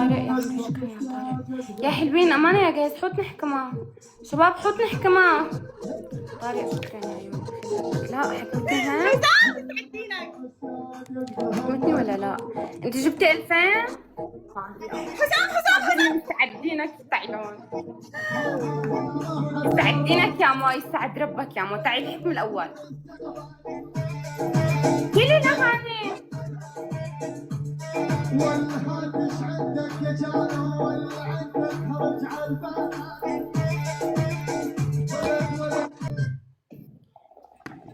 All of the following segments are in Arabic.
طارق يا عمري شكرا يا طارق. يا حلوين أمانة يا جايز حوت نحكي معه. شباب حوت نحكي معه. طارق شكرا يا عيون. لا حكمتني هيك؟ حكمتني ولا لا؟ انت جبتي 2000؟ حسام مستعدينك يستعلون. يستعدينك يا مو، يسعد ربك يا مو. تعي الحكم الأول. كلي الأغاني. والهاتش عندك يا جانو ولا عندك هرج على الباب.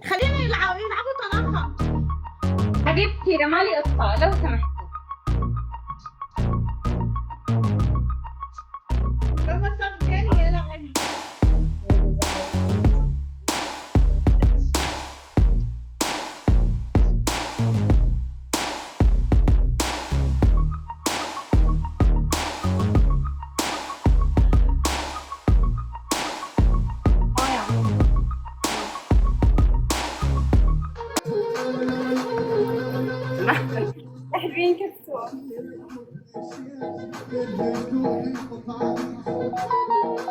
خلينا يلعبوا طلاقة. حبيبتي رمالي قطة لو سمحتي. حلوين كسوا.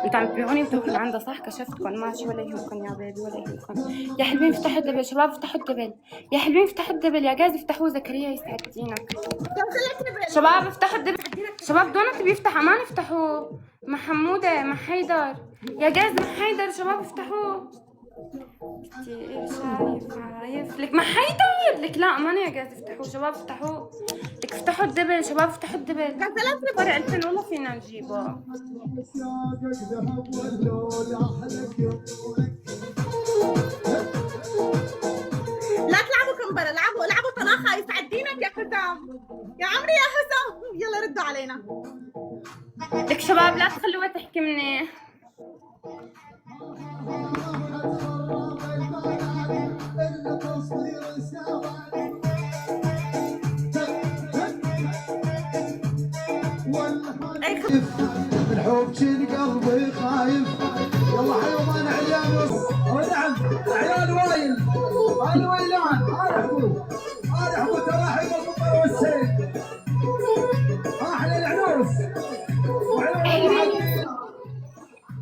انتوا عم تبيعوني بتوكل عندها صح؟ كشفتكم ماشي ولا يهمكم يا بيبي ولا يهمكم. يا حلوين افتحوا الدبل شباب، افتحوا الدبل يا حلوين، افتحوا الدبل يا جاز، افتحوا زكريا يسعد دينك. شباب افتحوا الدبل. شباب دونت بيفتح امان افتحوا. مع حموده مع حيدر يا جاز، مع حيدر شباب افتحوا. كتير شايف لك مع حيدر لك. لا امانه يا جاز افتحوا شباب افتحوا لك. افتحوا الدبل شباب افتحوا الدبل. كان فرق 2000 والله فينا نجيبه. لا تلعبوا كمبرة، لعبوا طلاقة يسعد دينك يا حسام. يا عمري يا حسام يلا ردوا علينا. لك شباب لا تخلوها تحكي مني. الحب شيل قلبي خايف. يلا حيوان عيال. ونعم عيال وائل. هذا ويلان هذا حبو ترى حب القطر والسيد. احلى العنوس.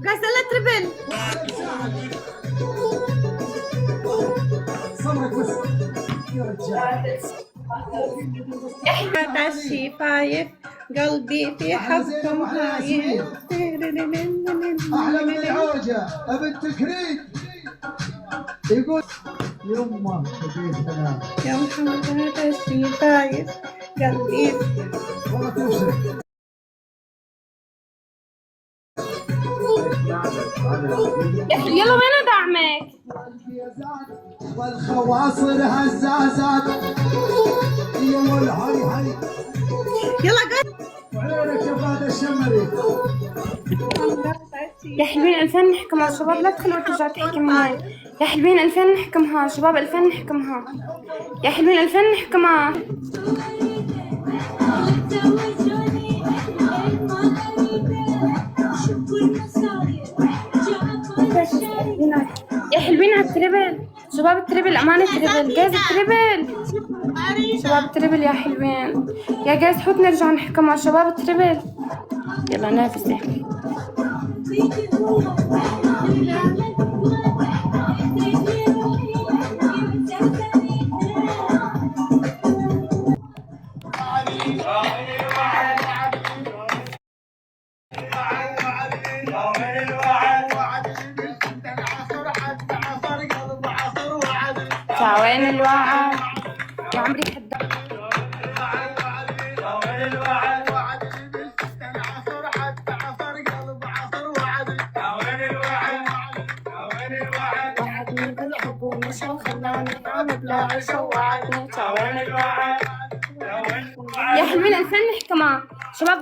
غسالة تربل. صبرك بس يا رجال. احنا الشفايف قلبي في حبكم هايل. احلى من العوجه ابي التكريم. يقول يمه يا محمد الشفايف قلبي. والله توصل. يلا وين دعمك؟ والخواصر هزازات. يلا هاي يلا قد وعليك يا فهد الشمري. يا حلوين 2000 نحكمها شباب، لا تخلوها ترجع تحكي معي. يا حلوين 2000 نحكمها شباب، 2000 نحكمها. يا حلوين 2000 نحكمها. يا حلوين على التريبل شباب، التريبل امانه تريبل جاز التريبل شباب التريبل يا حلوين يا جاز حوت نرجع نحكي مع شباب التريبل. يلا نافسه. وين الوعد يا عمري حدا. وعدني بالحب ومشى وخلاني اعمل لا شوعدني. وين الوعد يا حلوين 2000 نحكي معه شباب.